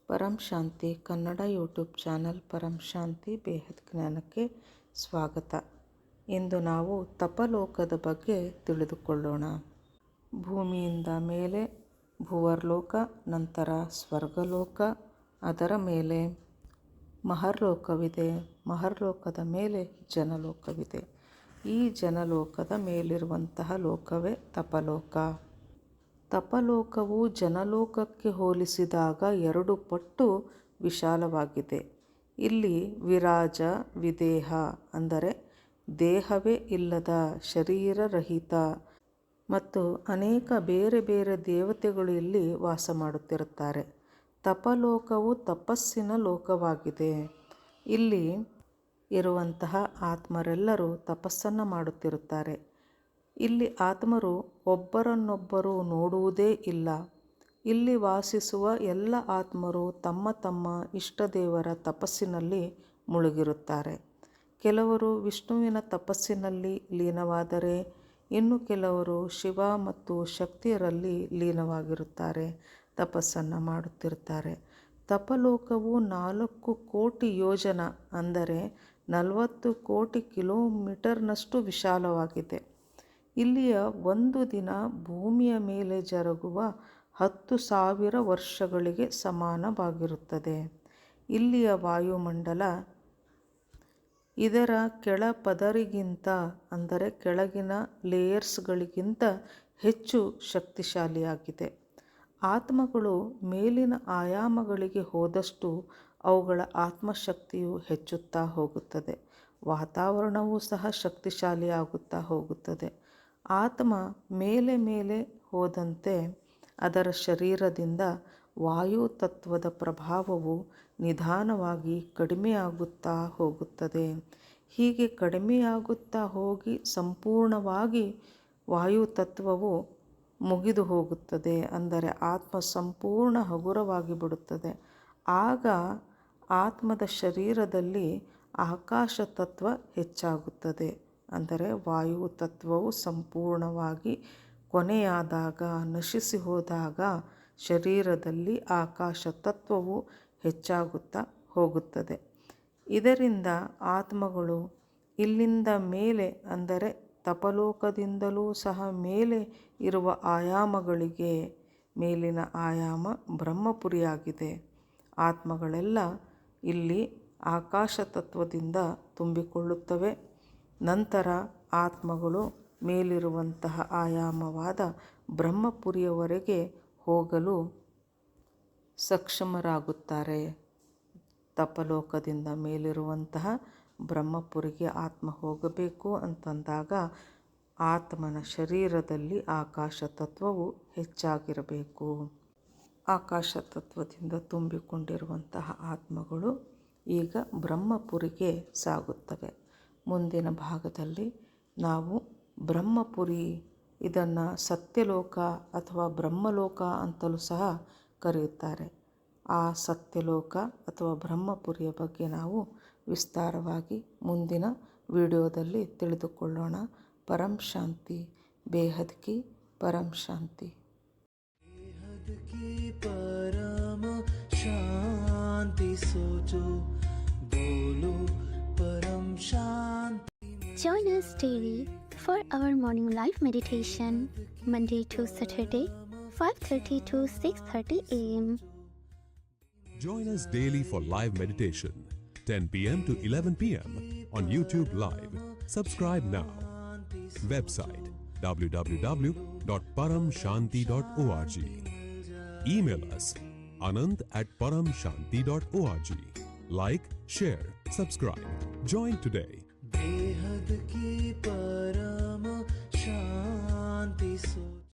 ಪರಂ ಶಾಂತಿ Kannada YouTube channel ಪರಂ ಶಾಂತಿ ಬೇಹದ್ ಜ್ಞಾನಕ್ಕೆ ಸ್ವಾಗತ. ಇಂದು ನಾವು ತಪಲೋಕದ ಬಗ್ಗೆ ತಿಳಿದುಕೊಳ್ಳೋಣ. ಭೂಮಿಯಿಂದ ಮೇಲೆ ಭುವರ್ಲೋಕ, ನಂತರ ಸ್ವರ್ಗಲೋಕ, ಅದರ ಮೇಲೆ ಮಹರ್ಲೋಕವಿದೆ. ಮಹರ್ಲೋಕದ ಮೇಲೆ ಜನಲೋಕವಿದೆ. ಈ ಜನಲೋಕದ ಮೇಲಿರುವಂತಹ ಲೋಕವೇ ತಪಲೋಕ. ತಪಲೋಕವು ಜನಲೋಕಕ್ಕೆ ಹೋಲಿಸಿದಾಗ 2 ಪಟ್ಟು ವಿಶಾಲವಾಗಿದೆ. ಇಲ್ಲಿ ವಿರಾಜ ವಿದೇಹ ಅಂದರೆ ದೇಹವೇ ಇಲ್ಲದ ಶರೀರರಹಿತ ಮತ್ತು ಅನೇಕ ಬೇರೆ ಬೇರೆ ದೇವತೆಗಳು ಇಲ್ಲಿ ವಾಸ ಮಾಡುತ್ತಿರುತ್ತಾರೆ. ತಪಲೋಕವು ತಪಸ್ಸಿನ ಲೋಕವಾಗಿದೆ. ಇಲ್ಲಿ ಇರುವಂತಹ ಆತ್ಮರೆಲ್ಲರೂ ತಪಸ್ಸನ್ನು ಮಾಡುತ್ತಿರುತ್ತಾರೆ. ಇಲ್ಲಿ ಆತ್ಮರು ಒಬ್ಬರನ್ನೊಬ್ಬರು ನೋಡುವುದೇ ಇಲ್ಲ. ಇಲ್ಲಿ ವಾಸಿಸುವ ಎಲ್ಲ ಆತ್ಮರು ತಮ್ಮ ತಮ್ಮ ಇಷ್ಟದೇವರ ತಪಸ್ಸಿನಲ್ಲಿ ಮುಳುಗಿರುತ್ತಾರೆ. ಕೆಲವರು ವಿಷ್ಣುವಿನ ತಪಸ್ಸಿನಲ್ಲಿ ಲೀನವಾದರೆ ಇನ್ನು ಕೆಲವರು ಶಿವ ಮತ್ತು ಶಕ್ತಿಯರಲ್ಲಿ ಲೀನವಾಗಿರುತ್ತಾರೆ, ತಪಸ್ಸನ್ನು ಮಾಡುತ್ತಿರುತ್ತಾರೆ. ತಪಲೋಕವು 4 ಕೋಟಿ ಯೋಜನ ಅಂದರೆ 40 ಕೋಟಿ ಕಿಲೋಮೀಟರ್ನಷ್ಟು ವಿಶಾಲವಾಗಿದೆ. ಇಲ್ಲಿಯ ಒಂದು ದಿನ ಭೂಮಿಯ ಮೇಲೆ ಜರುಗುವ 10,000 ವರ್ಷಗಳಿಗೆ ಸಮಾನವಾಗಿರುತ್ತದೆ. ಇಲ್ಲಿಯ ವಾಯುಮಂಡಲ ಇದರ ಕೆಳಪದರಿಗಿಂತ ಅಂದರೆ ಕೆಳಗಿನ ಲೇಯರ್ಸ್ಗಳಿಗಿಂತ ಹೆಚ್ಚು ಶಕ್ತಿಶಾಲಿಯಾಗಿದೆ. ಆತ್ಮಗಳು ಮೇಲಿನ ಆಯಾಮಗಳಿಗೆ ಹೋದಷ್ಟು ಅವುಗಳ ಆತ್ಮಶಕ್ತಿಯು ಹೆಚ್ಚುತ್ತಾ ಹೋಗುತ್ತದೆ. ವಾತಾವರಣವೂ ಸಹ ಶಕ್ತಿಶಾಲಿಯಾಗುತ್ತಾ ಹೋಗುತ್ತದೆ. ಆತ್ಮ ಮೇಲೆ ಮೇಲೆ ಹೋದಂತೆ ಅದರ ಶರೀರದಿಂದ ವಾಯು ತತ್ವದ ಪ್ರಭಾವವು ನಿಧಾನವಾಗಿ ಕಡಿಮೆಯಾಗುತ್ತಾ ಹೋಗುತ್ತದೆ. ಹೀಗೆ ಕಡಿಮೆಯಾಗುತ್ತಾ ಹೋಗಿ ಸಂಪೂರ್ಣವಾಗಿ ವಾಯು ತತ್ವವು ಮುಗಿದು ಹೋಗುತ್ತದೆ. ಅಂದರೆ ಆತ್ಮ ಸಂಪೂರ್ಣ ಹಗುರವಾಗಿ ಬಿಡುತ್ತದೆ. ಆಗ ಆತ್ಮದ ಶರೀರದಲ್ಲಿ ಆಕಾಶ ತತ್ವ ಹೆಚ್ಚಾಗುತ್ತದೆ. ಅಂದರೆ ವಾಯು ತತ್ವವು ಸಂಪೂರ್ಣವಾಗಿ ಕೊನೆಯಾದಾಗ, ನಶಿಸಿ ಹೋದಾಗ ಶರೀರದಲ್ಲಿ ಆಕಾಶ ತತ್ವವು ಹೆಚ್ಚಾಗುತ್ತಾ ಹೋಗುತ್ತದೆ. ಇದರಿಂದ ಆತ್ಮಗಳು ಇಲ್ಲಿಂದ ಮೇಲೆ ಅಂದರೆ ತಪಲೋಕದಿಂದಲೂ ಸಹ ಮೇಲೆ ಇರುವ ಆಯಾಮಗಳಿಗೆ, ಮೇಲಿನ ಆಯಾಮ ಬ್ರಹ್ಮಪುರಿಯಾಗಿದೆ. ಆತ್ಮಗಳೆಲ್ಲ ಇಲ್ಲಿ ಆಕಾಶ ತತ್ವದಿಂದ ತುಂಬಿಕೊಳ್ಳುತ್ತವೆ. ನಂತರ ಆತ್ಮಗಳು ಮೇಲಿರುವಂತಹ ಆಯಾಮವಾದ ಬ್ರಹ್ಮಪುರಿಯವರೆಗೆ ಹೋಗಲು ಸಕ್ಷಮರಾಗುತ್ತಾರೆ. ತಪಲೋಕದಿಂದ ಮೇಲಿರುವಂತಹ ಬ್ರಹ್ಮಪುರಿಗೆ ಆತ್ಮ ಹೋಗಬೇಕು ಅಂತಂದಾಗ ಆತ್ಮನ ಶರೀರದಲ್ಲಿ ಆಕಾಶ ತತ್ವವು ಹೆಚ್ಚಾಗಿರಬೇಕು. ಆಕಾಶ ತತ್ವದಿಂದ ತುಂಬಿಕೊಂಡಿರುವಂತಹ ಆತ್ಮಗಳು ಈಗ ಬ್ರಹ್ಮಪುರಿಗೆ ಸಾಗುತ್ತವೆ. ಮುಂದಿನ ಭಾಗದಲ್ಲಿ ನಾವು ಬ್ರಹ್ಮಪುರಿ, ಇದನ್ನು ಸತ್ಯಲೋಕ ಅಥವಾ ಬ್ರಹ್ಮಲೋಕ ಅಂತಲೂ ಸಹ ಕರೆಯುತ್ತಾರೆ. ಆ ಸತ್ಯಲೋಕ ಅಥವಾ ಬ್ರಹ್ಮಪುರಿಯ ಬಗ್ಗೆ ನಾವು ವಿಸ್ತಾರವಾಗಿ ಮುಂದಿನ ವಿಡಿಯೋದಲ್ಲಿ ತಿಳಿದುಕೊಳ್ಳೋಣ. ಪರಂ ಶಾಂತಿ ಬೇಹದ್ ಕಿ ಪರಂ ಶಾಂತಿ. बेहद की परम शांति सोचो, बोलो परम शांति. Join us daily for our morning live meditation, Monday to Saturday, 5:30 to 6:30 a.m. Join us daily for live meditation, 10 p.m. to 11 p.m. on YouTube Live. Subscribe now. Website www.paramshanti.org. Email us anant@paramshanti.org. Like, share, subscribe. Join today. बेहद की परम शांति सोचो.